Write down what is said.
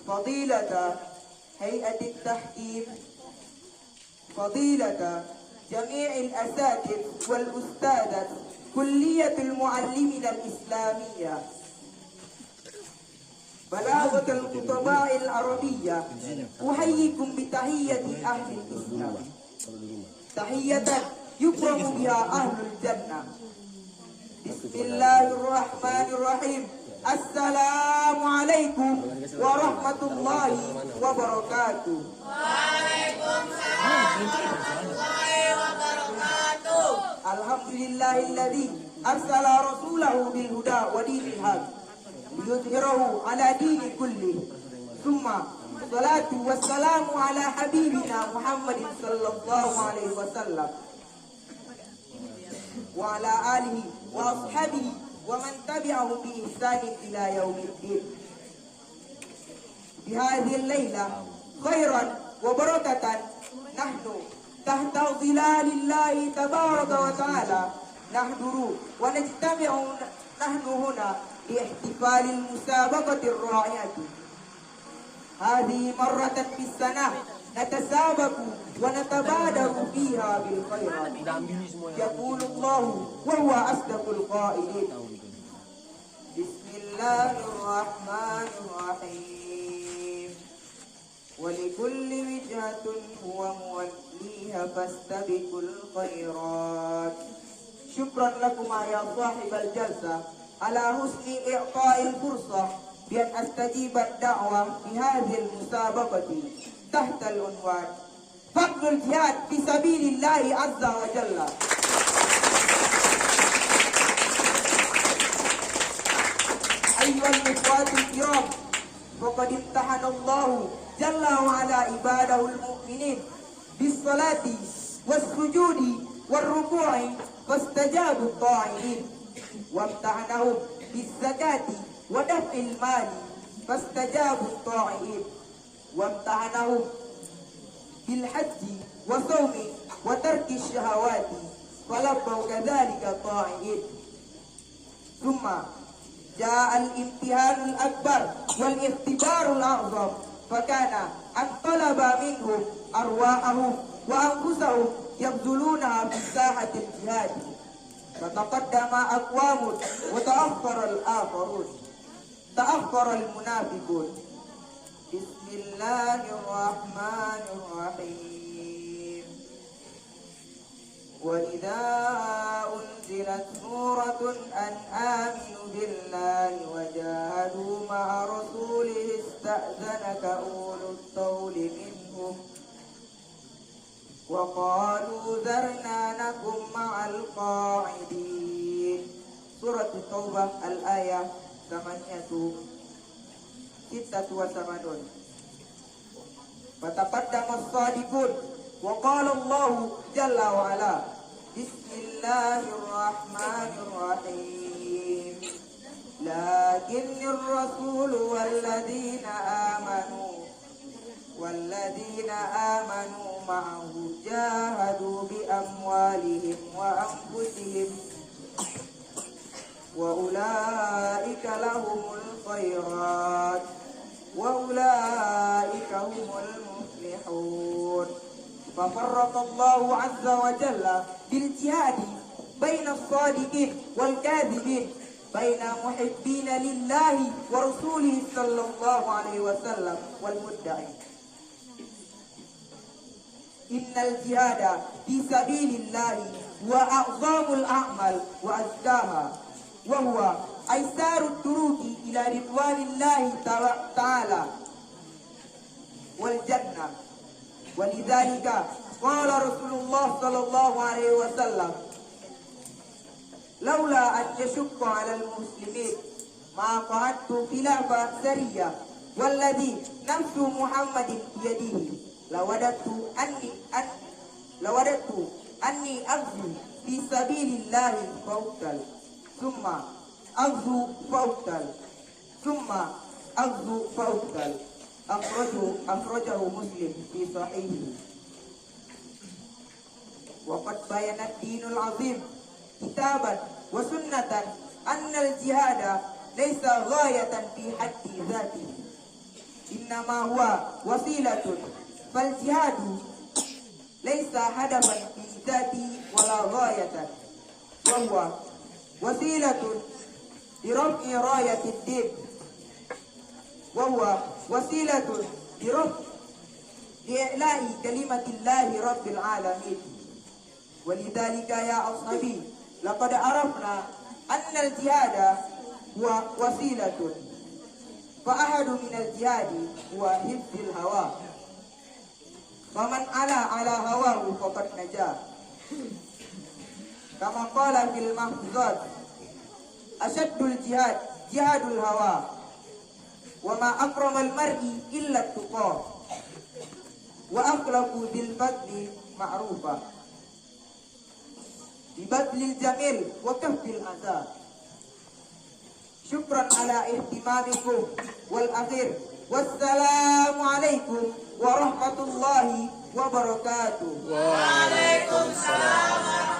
فضيلة هيئة التحكيم، فضيلة جميع الأساتذة والأستاذة كلية المعلمين الإسلامية، بلاغة الخطباء العربية، أحييكم بتحية أهل الإسلام، تحية يكرم بها أهل الجنة. بسم الله الرحمن الرحيم. السلام عليكم ورحمة الله وبركاته. وعليكم السلام ورحمة الله وبركاته. الحمد لله الذي أرسل رسوله بالهدى ودين الحق ليظهره على دين كله، ثم الصلاة والسلام على حبيبنا محمد صلى الله عليه وسلم وعلى آله وأصحابه ومن تبعه بإحسان إلى يوم الدين. بهذه الليلة خيرا وبركة نحن تحت ظلال الله تبارك وتعالى نحضر ونجتمع نحن هنا لاحتفال المسابقة الرائعة. هذه مرة في السنة نتسابق ونتبادر فيها بالخيرات. يقول الله وهو أصدق القائلين: بسم الله الرحمن الرحيم. ولكل وجهة هو موليها فاستبقوا الخيرات. شكرا لكما يا صاحب الجلسة على حسن إعطاء الفرصة بأن أستجيب الدعوة في هذه المسابقة تحت العنوان فضل الجهاد في سبيل الله عز وجل. أيها الإخوة الكرام، فقد امتحن الله جل وعلا عباده المؤمنين بالصلاة والسجود والركوع فاستجابوا الطاعين، وامتحنهم بالزكاة ودفع المال فاستجابوا الطاعين، وامتحنهم بالحج وصوم وترك الشهوات فلبوا كذلك الطاعين. ثم جاء الامتحان الأكبر والاختبار الأعظم، فكان أن طلب منهم أرواحهم وأنفسهم يبذلونها في ساحة الجهاد، فتقدم أقوام وتأخر الآخرون، تأخر المنافقون. بسم الله الرحمن الرحيم. وإذا أنزلت سورة أن آمنوا بالله وجاهدوا مع رسوله استأذنك أولو الطول منهم وقالوا ذرنا نكن مع القاعدين. سورة التوبة الآية 86. فتقدم الصادقون وقال الله جل وعلا: بسم الله الرحمن الرحيم. لكن الرسول والذين آمنوا معه جاهدوا بأموالهم وأنفسهم وأولئك لهم الخيرات وأولئك هم المفلحون. ففرق الله عز وجل بالجهاد بين الصادقين والكاذبين، بين محبين لله ورسوله صلى الله عليه وسلم والمدعين. إن الجهاد في سبيل الله هو أعظم الأعمال وأزكاها، وهو أيسار الطرق إلى رضوان الله تعالى والجنة. ولذلك قال رسول الله صلى الله عليه وسلم: لولا أن يشق على المسلمين ما قعدت خلاف سرية والذي نفس محمد بيده لوددت أني أغزو في سبيل الله فأقتل ثم أغزو فأقتل ثم أغزو فأقتل. أخرجه مسلم في صحيحه. وقد بين الدين العظيم كتابا وسنة أن الجهاد ليس غاية في حد ذاته، إن إنما هو وسيلة، فالجهاد ليس هدفا في ذاته ولا غاية، وهو وسيلة لرفع راية الدين، وهو وسيلة لإعلاء كلمة الله رب العالمين. ولذلك يا أصحابي لقد عرفنا أن الجهاد هو وسيلة، فأحد من الجهاد هو حفظ الهوى، فمن على هواه فقد نجا، كما قال في المحفوظات: أشد الجهاد جهاد الهوى، وما أكرم المرء إلا التقى، وأخلق بالبذل معروفا، ببذل الجميل وكف الأذى. شكرا على اهتمامكم، والأخير والسلام عليكم ورحمة الله وبركاته. Waalaikumsalam.